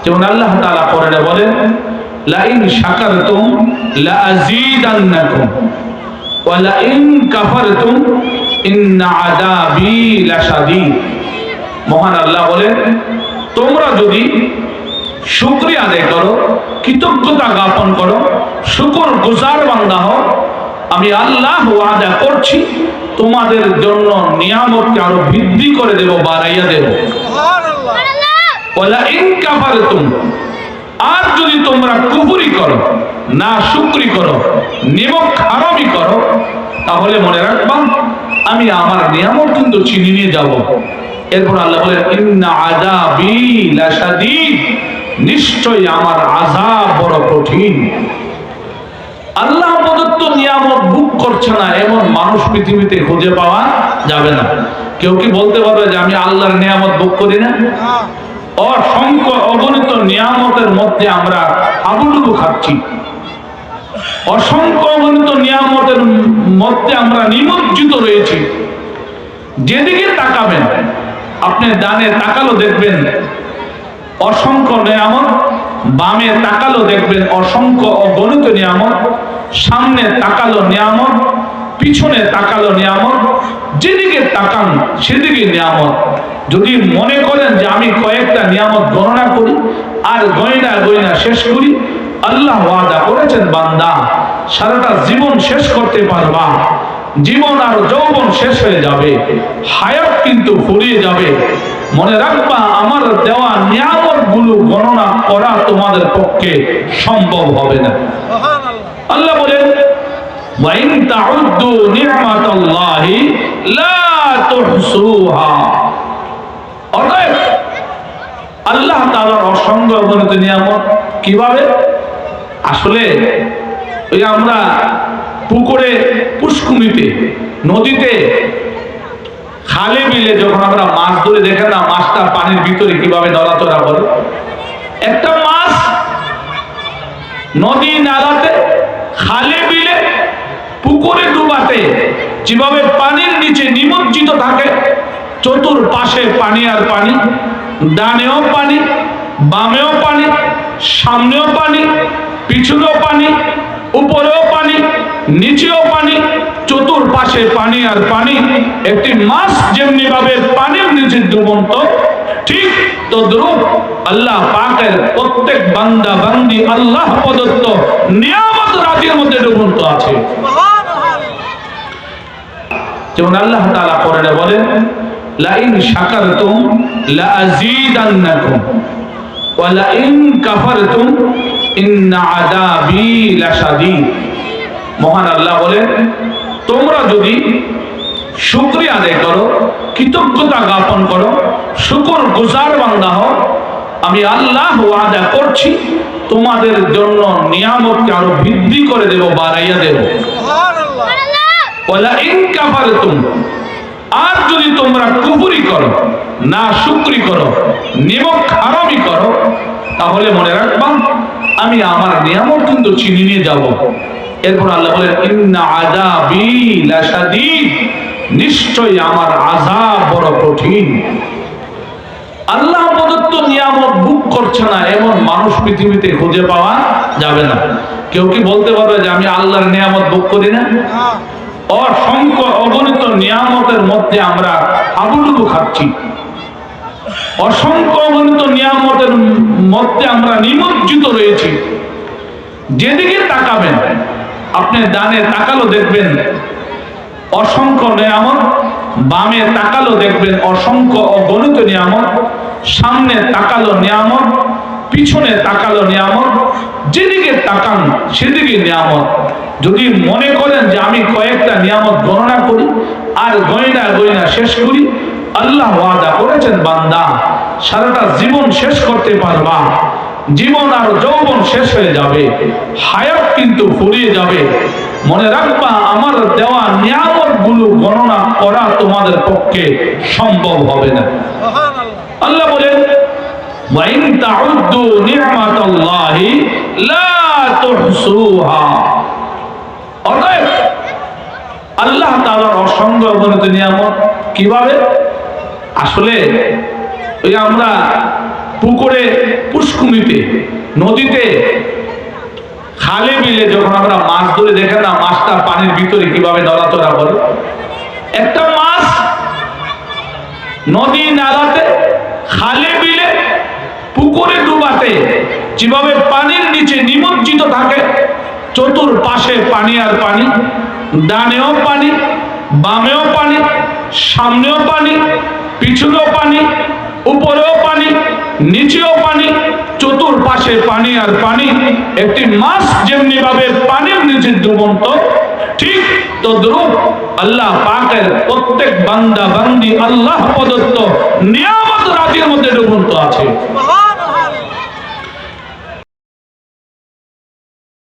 যেমন আল্লাহ তাআলা কোরআনে বলেন, লা ইন শাকারতুম লা আযীদান্নাকুম ওয়া লা ইন কাফারতুম ইন্না আযাবি লাশাদীদ। মহান আল্লাহ বলেন, তোমরা যদি শুকরিয়া আদায় করো, কৃতজ্ঞতা জ্ঞাপন করো, শুকর গুজার বান্দা হও, আমি আল্লাহ ওয়াদা করছি তোমাদের জন্য নিয়ামতকে আরো বৃদ্ধি করে দেব, বাড়াইয়া দেব। সুবহানাল্লাহ। ওয়ালা ইন কাফারতুম, আর যদি তোমরা কুফরি করো, না শুকরি করো, নিমক হারামি করো, তাহলে মনে রাখবা আমি আমার নিয়ামত কিন্তু ছিনিয়ে নিয়ে যাব। এরপর আল্লাহ বলেন, ইন্না আযাবি লাশাদীদ, নিশ্চয়ই আমার আযাব বড় কঠিন। আল্লাহ প্রদত্ত নিয়ামত বুক করছে না এমন মানুষ পৃথিবীতে খুঁজে পাওয়া যাবে না। কেউ কি বলতে পারবে যে আমি আল্লাহর নিয়ামত বুক করি না? অসংখ্য অগণিত নিয়ামতের মধ্যে আমরা হাবুডুবু খাচ্ছি, অসংখ্য অগণিত নিয়ামতের মধ্যে আমরা নিমজ্জিত রয়েছি। যেদিকে তাকাবেন, আপনি ডানে তাকালো দেখবেন অসংখ্য নিয়ামত, বামে তাকালো দেখবেন অসংখ্য অগণিত নিয়ামত, সামনে তাকালো নিয়ামত, পিছনে তাকালো নিয়ামত, যেদিকে তাকান সেদিকে নিয়ামত। যদি মনে করেন যে আমি কয়েকটা নিয়ামত গণনা করি আর গয়না শেষ করি, আল্লাহ ওয়াদা করেছেন বান্দা সারাটা জীবন শেষ করতে পারবা, জীবন আর যৌবন শেষ হয়ে যাবে, হায়াত কিন্তু ফুরিয়ে যাবে। মনে রাখবা আমার দেওয়া নিয়ামত গুলো গণনা করা তোমাদের পক্ষে সম্ভব হবে না। আল্লাহ বলেন, ওয়া ইন তাউদ্দু নি'মাতাল্লাহি লা তুহসুহা। অতএব আল্লাহ তাআলার অসংখ্য অগণিত নিয়ামত কিভাবে? আসলে ওই আমরা পুকুরে, পুষ্কুনিতে, নদীতে, খালে বিলে যখন আমরা মাছ ধরে, দেখেন না মাছটা পানির ভিতরে কিভাবে নড়াচড়া করে। একটা মাছ নদী নালাতে, খালে বিলে, পুকুরে ডুবাতে যেভাবে পানির নিচে নিমজ্জিত থাকে, চতুর্পাশে পানি আর পানি, ডানেও পানি, বামেও পানি, সামনেও পানি, পিছনেও পানি, উপরেও পানি, নিচেও পানি, চতুর্পাশে পানি আর পানি। একটি মাছ যেমনি ভাবে পানির নিচে ডুবন্ত, ঠিক তদ্রূপ আল্লাহ পাকের প্রত্যেক বান্দা বান্দি আল্লাহ প্রদত্ত নিয়ামত রাজির মধ্যে ডুবন্ত আছে। যেমন আল্লাহ তাআলা কোরআনে বলেন, লা ইন শাকারতুম লা আযীদান্নাকুম ওয়া লা ইন কাফারতুম ইন্না আযাবি লাশাদীদ। মহান আল্লাহ বলেন, তোমরা যদি শুকরিয়া আদায় করো, কৃতজ্ঞতা জ্ঞাপন করো, শুকর গুজার বান্দা হও, আমি আল্লাহ ওয়াদা করছি তোমাদের জন্য নিয়ামতকে আরো বৃদ্ধি করে দেব, বাড়াইয়া দেব। সুবহানাল্লাহ। ওয়ালা ইন কাফারতুম, আর যদি তোমরা কুফরি করো, না শুকরি করো, নিমক হারামি করো, তাহলে মনে রাখবা আমি আমার নিয়ামত কিন্তু ছিনিয়ে নিয়ে যাব। এরপর আল্লাহ বলেন, ইন্না আযাবি লাশাদীদ, নিশ্চয়ই আমার আযাব বড় কঠিন। আল্লাহ প্রদত্ত নিয়ামত বুক করছে না এমন মানুষ পৃথিবীতে খুঁজে পাওয়া যাবে না। কেউ কি বলতে পারবে যে আমি আল্লাহর নিয়ামত বুক করি না? অসংখ্য অগণিত নিয়ামতের মধ্যে আমরা হাবুডুবু খাচ্ছি, অসংখ্য অগণিত নিয়ামতের মধ্যে আমরা নিমজ্জিত রয়েছি। যেদিকে তাকাবেন, আপনি ডানে তাকালো দেখবেন অসংখ্য নিয়ামত, বামে তাকালো দেখবেন অসংখ্য অগণিত নিয়ামত, সামনে তাকালো নিয়ামত, পিছনে তাকালো নিয়ামত, যেদিকে তাকান সেদিকে নিয়ামত। যদি মনে করেন যে আমি কয়েকটা নিয়ামত গণনা করি আর গয়না শেষ করি, আল্লাহ ওয়াদা করেছেন বান্দা সারাটা জীবন শেষ করতে পারবা, জীবন আর যৌবন শেষ হয়ে যাবে, হায়াত কিন্তু ফুরিয়ে যাবে। মনে রাখবা আমার দেওয়া নিয়ামত গুলো গণনা করা তোমাদের পক্ষে সম্ভব হবে না। আল্লাহ বলেন, ওয়া ইন তাউদ্দু নি'মাতাল্লাহি লা তুহসুহা। অতএব আল্লাহ তাআলার অসংখ্য অগণিত নিয়ামত কিভাবে? আসলে ওই আমরা পুকুরে, পুষ্কুনিতে, নদীতে, খালে বিলে যখন আমরা মাছ ধরে দেখেন না, মাছটা পানির ভিতরে কিভাবে নড়াচড়া করে। একটা মাছ নদী নালাতে, খালে বিলে, পুকুরে ডুবাতে যেভাবে পানির নিচে নিমজ্জিত থাকে, চতুর্পাশে পানি আর পানি, ডানেও পানি, বামেও পানি, সামনেও পানি, পিছনেও পানি, উপরেও পানি, নিচেও পানি, চতুর্পাশে পানি আর পানি। একটি মাছ যেমনি ভাবে পানির নিচে ডুবন্ত, ঠিক তদ্রূপ আল্লাহ পাকের প্রত্যেক বান্দা বান্দি আল্লাহ প্রদত্ত নিয়ামত রাজির মধ্যে ডুবন্ত আছে।